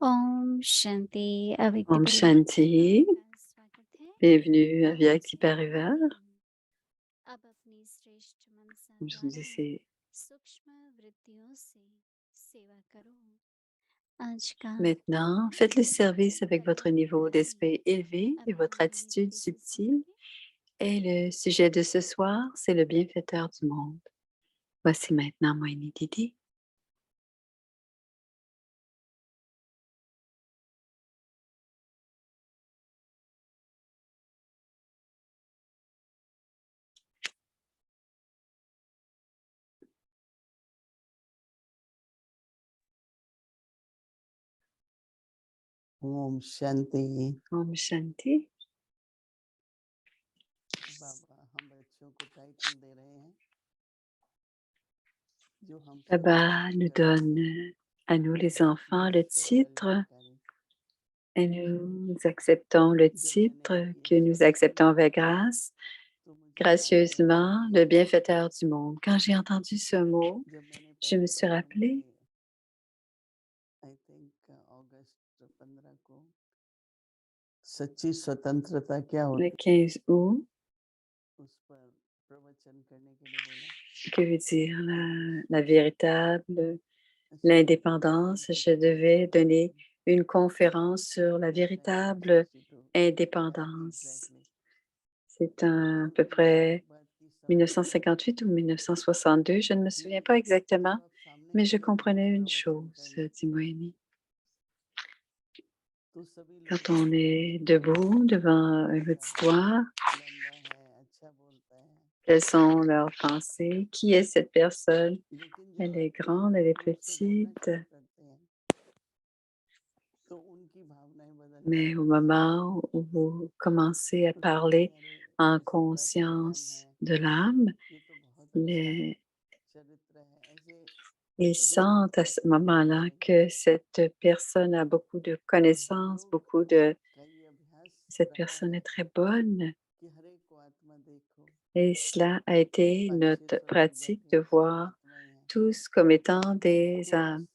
ओम शांति अव्यक्त Om परिवार में Shanti, आपका स्वागत है। bienvenue à आज Vyakti Parivar. अब अपनी श्रेष्ठ मनसा Aujourd'hui, द्वारा c'est सूक्ष्म वृत्तियों से सेवा करो। आज का maintenant. Faites le service avec votre परिभाषा niveau है, d'esprit élevé et अपनी votre attitude नेत्रों से subtile. समझिए। Et le sujet de ce soir, c'est le bienfaiteur du monde. Voici maintenant Moini Didi. Om Shanti. Om Shanti. बाबा हम बच्चों को टाइटल दे रहे हैं जो हम Baba nous donne à nous les enfants le titre et nous acceptons le titre que nous acceptons avec grâce, gracieusement, le bienfaiteur du monde. Quand j'ai entendu ce mot, जब मैंने je me पहली suis बार rappelé आई थिंक अगस्त 15 को सच्ची स्वतंत्रता क्या le होती 15 août, उस पर प्रवचन करने के लिए बोला। que veut dire la véritable, l'indépendance. Je devais donner une conférence sur la véritable indépendance. C'est à peu près 1958 ou 1962, je ne me souviens pas exactement, mais je comprenais une chose, dit Moini. Quand on est debout devant un auditoire, quelles sont leurs pensées? Qui est cette personne? Elle est grande, elle est petite. Mais au moment où vous commencez à parler en conscience de l'âme, ils sentent à ce moment-là que cette personne a beaucoup de connaissances, cette personne est très bonne. Et cela a été notre pratique de voir tous comme étant des âmes.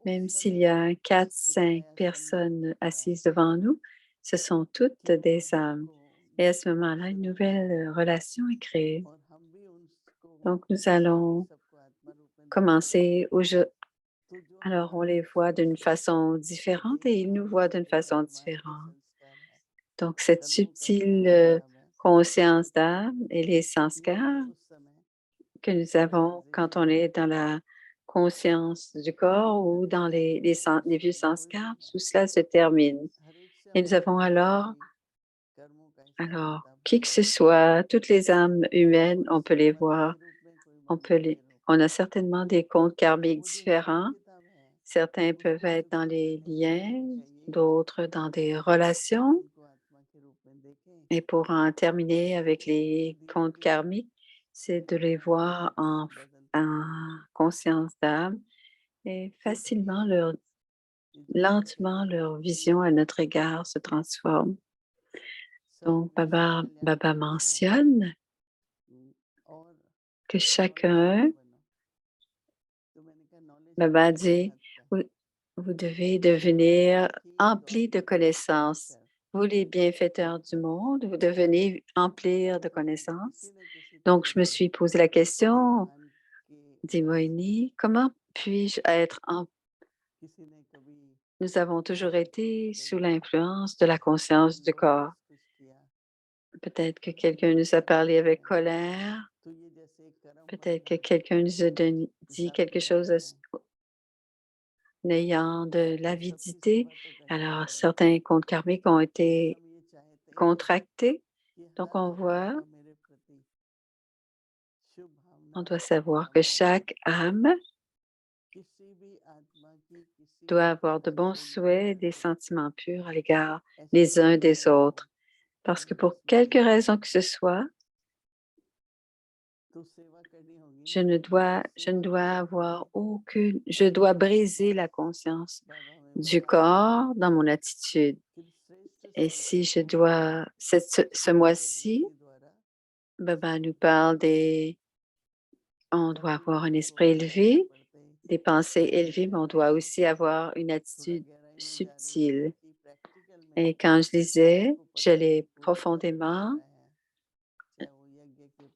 Même s'il y a 4, 5 personnes assises devant nous, ce sont toutes des âmes. Et à ce moment-là, une nouvelle relation est créée. Donc, nous allons commencer aujourd'hui. Alors, on les voit d'une façon différente et ils nous voient d'une façon différente. Donc, cette subtile conscience d'âme et les sanskars que nous avons quand on est dans la conscience du corps ou dans les vieux sanskars, tout cela se termine. Et nous avons alors, qui que ce soit, toutes les âmes humaines, on peut les voir, on a certainement des comptes karmiques différents. Certains peuvent être dans les liens, d'autres dans des relations. Et pour en terminer avec les comptes karmiques, c'est de les voir en conscience d'âme et facilement, lentement, leur vision à notre égard se transforme. Donc, Baba mentionne que chacun, Baba dit, vous devez devenir empli de connaissances. Vous, les bienfaiteurs du monde, vous devenez emplir de connaissances. Donc, je me suis posé la question, dit Moini, comment puis-je être Nous avons toujours été sous l'influence de la conscience du corps. Peut-être que quelqu'un nous a parlé avec colère. Peut-être que quelqu'un nous a dit quelque chose en ayant de l'avidité. Alors, certains comptes karmiques ont été contractés. Donc, on doit savoir que chaque âme doit avoir de bons souhaits, des sentiments purs à l'égard les uns des autres. Parce que pour quelque raison que ce soit, je dois briser la conscience du corps dans mon attitude. Et si je dois, ce mois-ci, Baba nous parle on doit avoir un esprit élevé, des pensées élevées, mais on doit aussi avoir une attitude subtil. Et quand je lisais, j'allais profondément,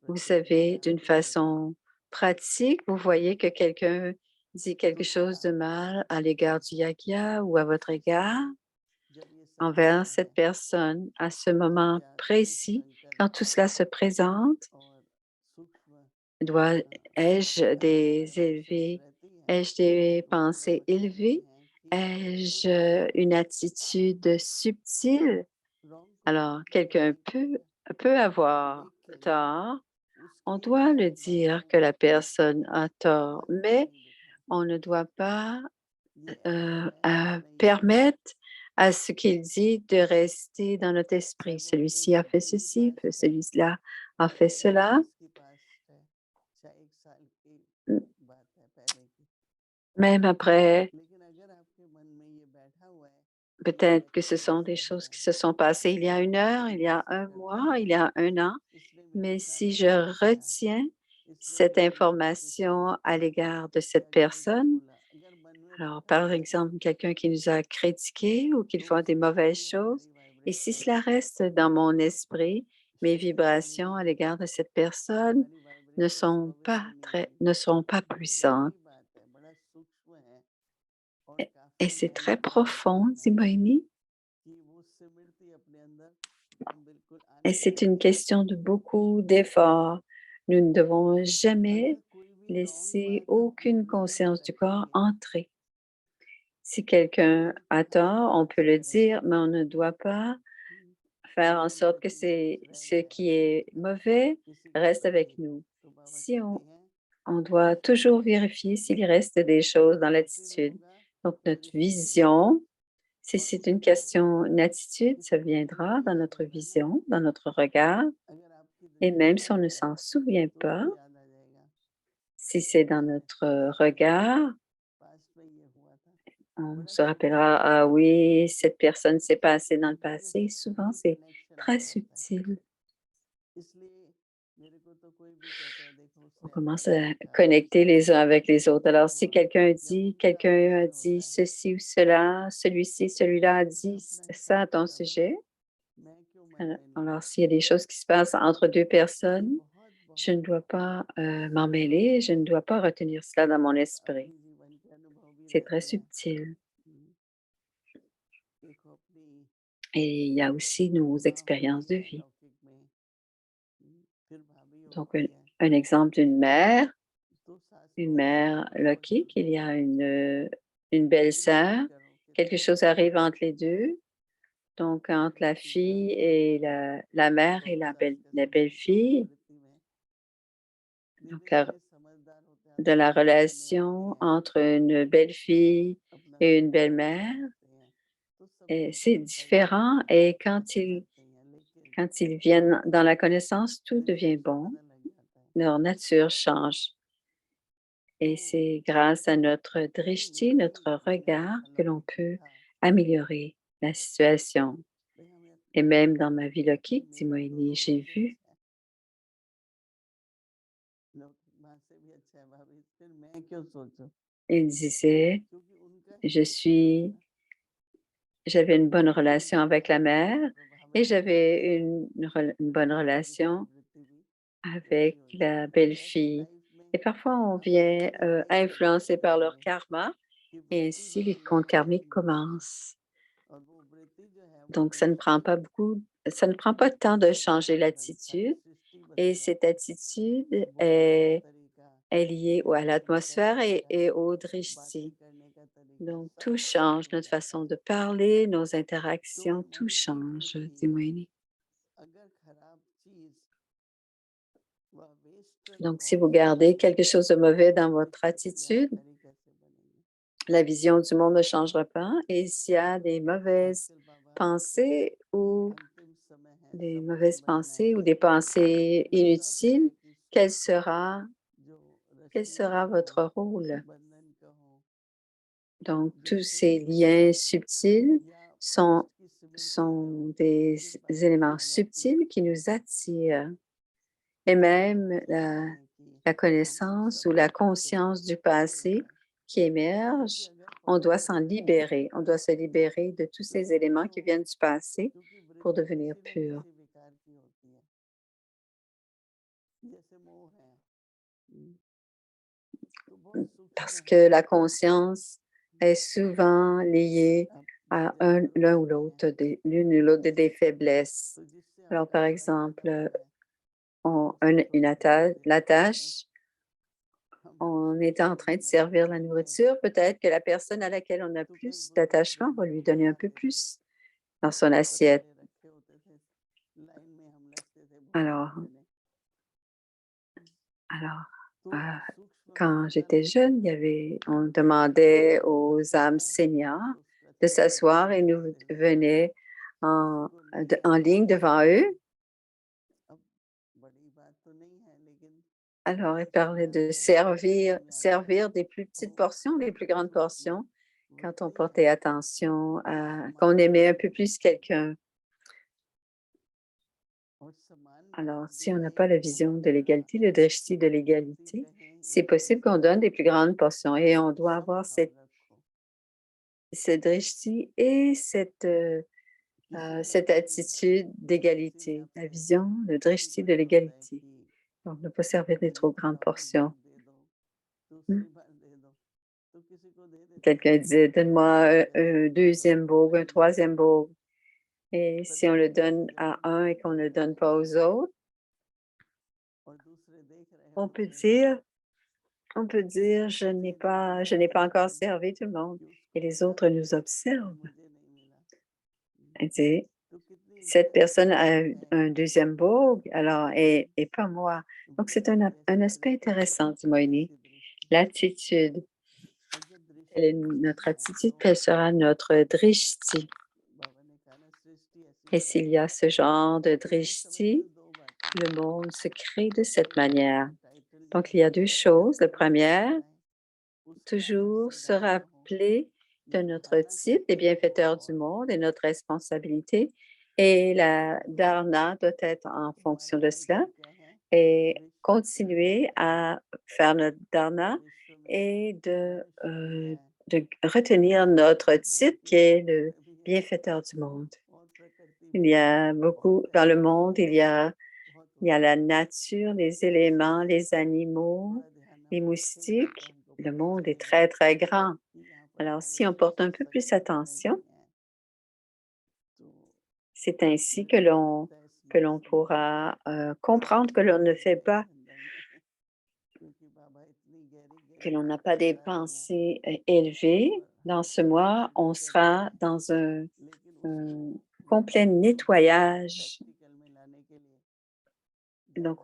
vous savez, d'une façon pratique, vous voyez que quelqu'un dit quelque chose de mal à l'égard du yagya ou à votre égard envers cette personne à ce moment précis, quand tout cela se présente, ai-je ai-je des pensées élevées? Ai-je une attitude subtile? Alors, quelqu'un peut avoir tort. On doit le dire que la personne a tort, mais on ne doit pas permettre à ce qu'il dit de rester dans notre esprit. Celui-ci a fait ceci, celui-là a fait cela. Même après, peut-être que ce sont des choses qui se sont passées il y a 1 heure, il y a 1 mois, il y a 1 an, mais si je retiens cette information à l'égard de cette personne, alors par exemple, quelqu'un qui nous a critiqués ou qui fait des mauvaises choses, et si cela reste dans mon esprit, mes vibrations à l'égard de cette personne ne sont pas puissantes. Et c'est très profond, dit Moïni. Et c'est une question de beaucoup d'efforts. Nous ne devons jamais laisser aucune conscience du corps entrer. Si quelqu'un a tort, on peut le dire, mais on ne doit pas faire en sorte que ce qui est mauvais reste avec nous. Si on doit toujours vérifier s'il reste des choses dans l'attitude. Donc, notre vision, si c'est une question, une attitude, ça viendra dans notre vision, dans notre regard. Et même si on ne s'en souvient pas, si c'est dans notre regard, on se rappellera, ah oui, cette personne s'est passée dans le passé. Souvent, c'est très subtil. On commence à connecter les uns avec les autres. Alors, si quelqu'un a dit ceci ou cela, celui-ci, celui-là a dit ça à ton sujet. Alors, s'il y a des choses qui se passent entre 2 personnes, je ne dois pas m'en mêler, je ne dois pas retenir cela dans mon esprit. C'est très subtil. Et il y a aussi nos expériences de vie. Donc, un exemple d'une mère logique, il y a une belle-sœur, quelque chose arrive entre les deux, donc entre la fille et la mère et la belle-fille, donc de la relation entre une belle-fille et une belle-mère, c'est différent et quand ils viennent dans la connaissance, tout devient bon, leur nature change. Et c'est grâce à notre drishti, notre regard, que l'on peut améliorer la situation. Et même dans ma vie lokique, dit Moïni, j'ai vu. Il disait, j'avais une bonne relation avec la mère et j'avais une bonne relation avec la belle-fille. Et parfois, on vient influencé par leur karma et ainsi les comptes karmiques commencent. Donc, ça ne prend pas de temps de changer l'attitude et cette attitude est liée à l'atmosphère et au drishti. Donc, tout change, notre façon de parler, nos interactions, tout change, dit Moïni. Donc, si vous gardez quelque chose de mauvais dans votre attitude, la vision du monde ne changera pas. Et s'il y a des mauvaises pensées ou des pensées inutiles, quel sera votre rôle? Donc, tous ces liens subtils sont des éléments subtils qui nous attirent. Et même la connaissance ou la conscience du passé qui émergent, on doit s'en libérer. On doit se libérer de tous ces éléments qui viennent du passé pour devenir pur. Parce que la conscience est souvent liée à l'un ou l'autre, l'une ou l'autre des faiblesses. Alors, par exemple, la tâche, on est en train de servir la nourriture, peut-être que la personne à laquelle on a plus d'attachement va lui donner un peu plus dans son assiette. Alors, quand j'étais jeune, on demandait aux âmes seniors de s'asseoir et nous venaient en ligne devant eux. Alors, ils parlaient de servir des plus petites portions, des plus grandes portions, quand on portait attention qu'on aimait un peu plus quelqu'un. Alors, si on n'a pas la vision de l'égalité, le drishti de l'égalité, c'est possible qu'on donne des plus grandes portions et on doit avoir ce drishti et cette attitude d'égalité, la vision, le drishti de l'égalité. Donc, ne pas servir des trop grandes portions. Quelqu'un disait, donne-moi un deuxième bhog, un troisième bhog. Et si on le donne à un et qu'on ne le donne pas aux autres, on peut dire, je n'ai pas encore servi tout le monde. Et les autres nous observent. Et dit, cette personne a un deuxième bhog, alors, et pas moi. Donc, c'est un aspect intéressant du Moini. L'attitude. Notre attitude, quelle sera notre drishti? Et s'il y a ce genre de drishti, le monde se crée de cette manière. Donc, il y a deux choses. La première, toujours se rappeler de notre titre, les bienfaiteurs du monde et notre responsabilité. Et la dharna doit être en fonction de cela et continuer à faire notre dharna et de retenir notre titre qui est le bienfaiteur du monde. Il y a beaucoup dans le monde, il y a la nature, les éléments, les animaux, les moustiques. Le monde est très, très grand. Alors, si on porte un peu plus attention, c'est ainsi que l'on pourra comprendre que l'on ne fait pas, que l'on n'a pas des pensées élevées. Dans ce mois, on sera dans un complet nettoyage. Donc,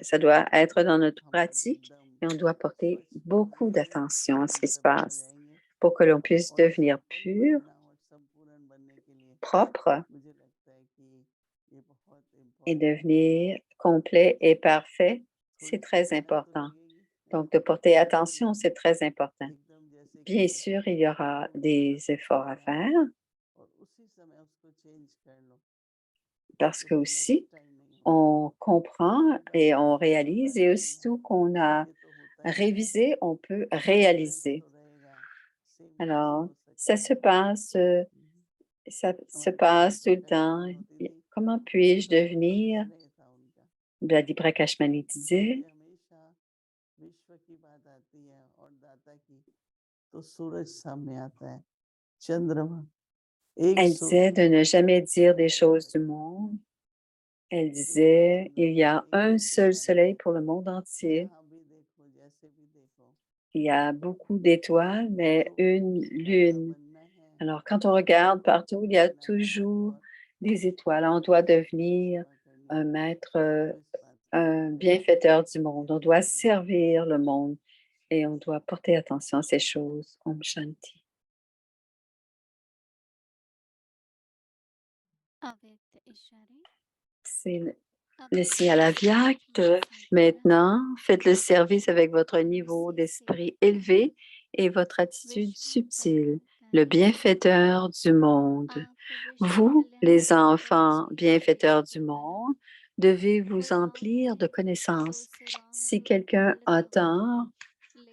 ça doit être dans notre pratique et on doit porter beaucoup d'attention à ce qui se passe pour que l'on puisse devenir pur, propre et devenir complet et parfait. C'est très important. Donc, de porter attention, c'est très important. Bien sûr, il y aura des efforts à faire parce que aussi, on comprend et on réalise et aussitôt qu'on a révisé, on peut réaliser. Alors, ça se passe tout le temps. Comment puis-je devenir? Dadi Prakashmani disait, elle disait de ne jamais dire des choses du monde. Elle disait, il y a un seul soleil pour le monde entier. Il y a beaucoup d'étoiles, mais une lune. Alors, quand on regarde partout, il y a toujours des étoiles. On doit devenir un maître, un bienfaiteur du monde. On doit servir le monde et on doit porter attention à ces choses. Om Shanti. C'est le signal Avyakt. Maintenant, faites le service avec votre niveau d'esprit élevé et votre attitude subtile, le bienfaiteur du monde. Vous, les enfants bienfaiteurs du monde, devez vous emplir de connaissances. Si quelqu'un a tort,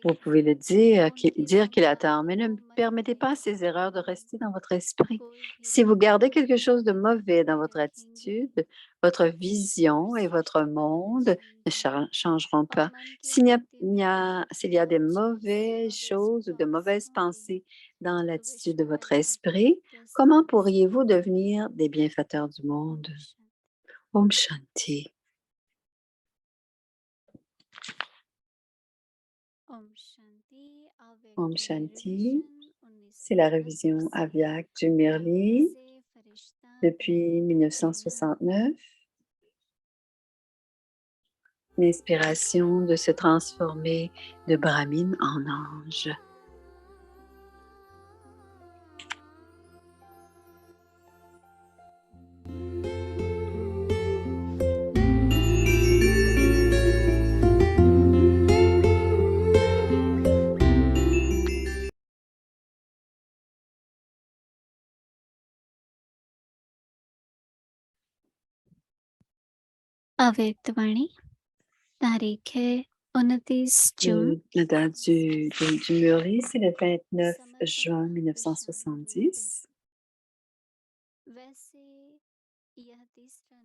Vous pouvez le dire qu'il a tort, mais ne permettez pas à ces erreurs de rester dans votre esprit. Si vous gardez quelque chose de mauvais dans votre attitude, votre vision et votre monde ne changeront pas. S'il y a des mauvaises choses ou de mauvaises pensées dans l'attitude de votre esprit, comment pourriez-vous devenir des bienfaiteurs du monde? Om Shanti. Om Shanti. C'est la révision Avyak du Murli depuis 1969. L'inspiration de se transformer de Brahmine en ange. अव्यक्तवाणी तारीख है 29 जून La date du Murli, c'est le 29 juin 1970.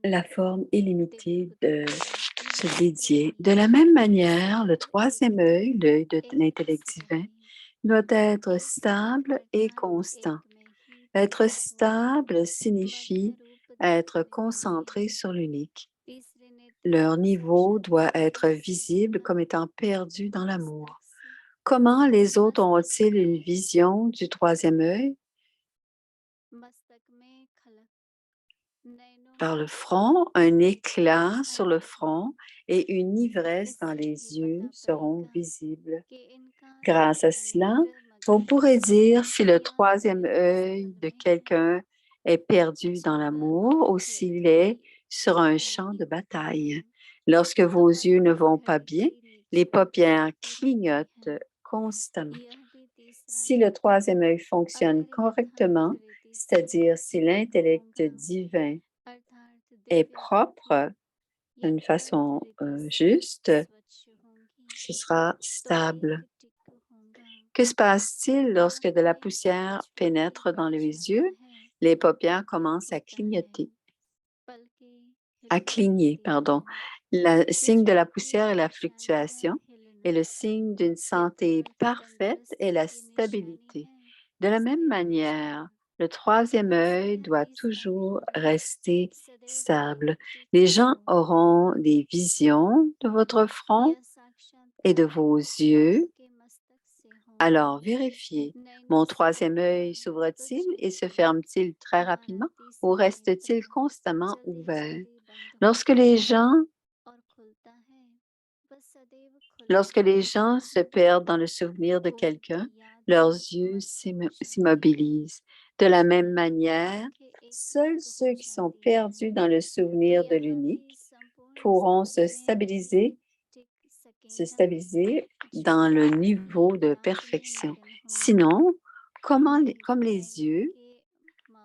La forme illimitée de se dédier. De la même manière, le troisième œil, l'œil de l'intellect divin, doit être stable et constant. Être stable signifie être concentré sur l'unique. Leur niveau doit être visible comme étant perdu dans l'amour. Comment les autres ont-ils une vision du troisième œil? Par le front, un éclat sur le front et une ivresse dans les yeux seront visibles. Grâce à cela, on pourrait dire si le troisième œil de quelqu'un est perdu dans l'amour ou s'il est sur un champ de bataille. Lorsque vos yeux ne vont pas bien, les paupières clignotent constamment. Si le troisième œil fonctionne correctement, c'est-à-dire si l'intellect divin est propre d'une façon juste, ce sera stable. Que se passe-t-il lorsque de la poussière pénètre dans les yeux? Les paupières commencent à cligner, pardon. Le signe de la poussière est la fluctuation et le signe d'une santé parfaite est la stabilité. De la même manière, le troisième œil doit toujours rester stable. Les gens auront des visions de votre front et de vos yeux. Alors, vérifiez. Mon troisième œil s'ouvre-t-il et se ferme-t-il très rapidement ou reste-t-il constamment ouvert? Lorsque les gens se perdent dans le souvenir de quelqu'un, leurs yeux s'immobilisent. De la même manière, seuls ceux qui sont perdus dans le souvenir de l'unique pourront se stabiliser dans le niveau de perfection. Sinon, comme les yeux,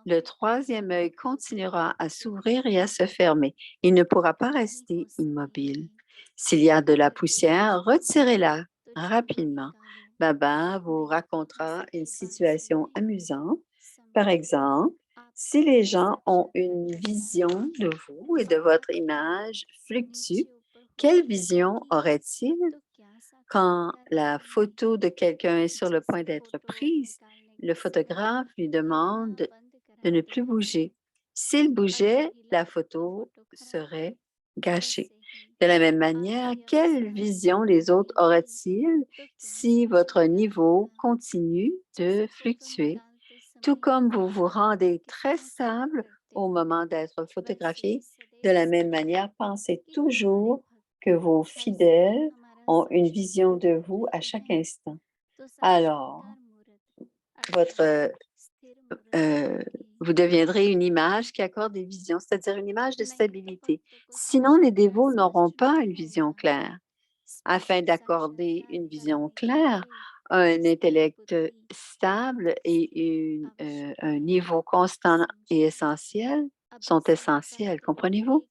le troisième œil continuera à s'ouvrir et à se fermer. Il ne pourra pas rester immobile. S'il y a de la poussière, retirez-la rapidement. Baba vous racontera une situation amusante. Par exemple, si les gens ont une vision de vous et de votre image fluctue, quelle vision auraient-ils quand la photo de quelqu'un est sur le point d'être prise? Le photographe lui demande de ne plus bouger. S'il bougeait, la photo serait gâchée. De la même manière, quelle vision les autres auraient-ils si votre niveau continue de fluctuer? Tout comme vous vous rendez très stable au moment d'être photographié, de la même manière, pensez toujours que vos fidèles ont une vision de vous à chaque instant. Alors, vous deviendrez une image qui accorde des visions, c'est-à-dire une image de stabilité. Sinon, les dévots n'auront pas une vision claire. Afin d'accorder une vision claire, un intellect stable et un niveau constant et essentiel sont essentiels, comprenez-vous?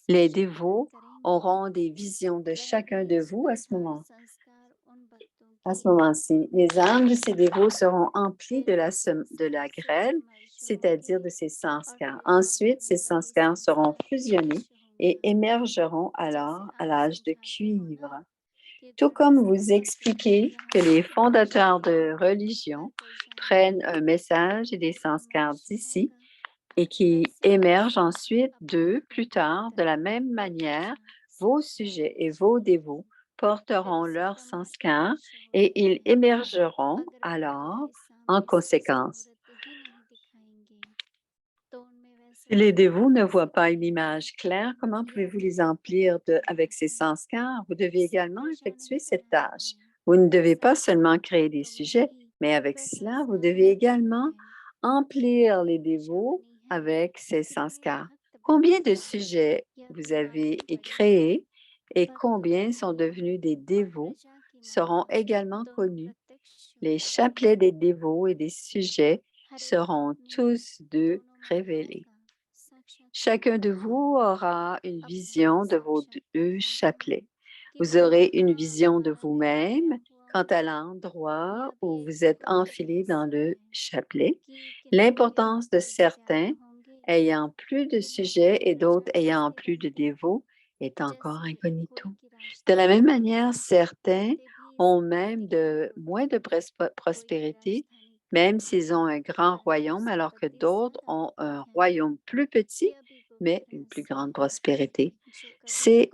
Les dévots auront des visions de chacun de vous à ce moment. À ce moment-ci, les âmes de ces dévots seront emplies de la grêle, c'est-à-dire de ces sanskars. Ensuite, ces sanskars seront fusionnés et émergeront alors à l'âge de cuivre. Tout comme vous expliquez que les fondateurs de religion prennent un message et des sanskars d'ici et qui émergent ensuite d'eux plus tard, de la même manière, vos sujets et vos dévots porteront leurs sanskars et ils émergeront alors en conséquence. Si les dévots ne voient pas une image claire, comment pouvez-vous les emplir avec ces sanskars? Vous devez également effectuer cette tâche. Vous ne devez pas seulement créer des sujets, mais avec cela, vous devez également emplir les dévots avec ces sanskars. Combien de sujets vous avez créés et combien sont devenus des dévots seront également connus. Les chapelets des dévots et des sujets seront tous deux révélés. Chacun de vous aura une vision de vos deux chapelets. Vous aurez une vision de vous-même quant à l'endroit où vous êtes enfilé dans le chapelet. L'importance de certains ayant plus de sujets et d'autres ayant plus de dévots est encore incognito. De la même manière, certains ont même moins de prospérité, même s'ils ont un grand royaume, alors que d'autres ont un royaume plus petit, mais une plus grande prospérité. Ceci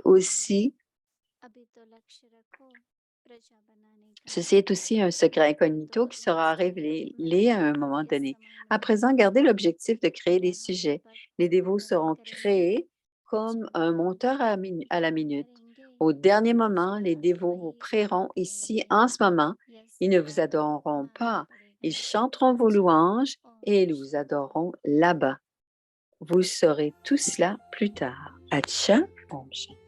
est aussi un secret incognito qui sera révélé à un moment donné. À présent, gardez l'objectif de créer des sujets. Les dévots seront créés comme un monteur à la minute. Au dernier moment, les dévots vous prieront ici en ce moment. Ils ne vous adoreront pas. Ils chanteront vos louanges et ils vous adoreront là-bas. Vous saurez tout cela plus tard. Atcha, Om Shanti.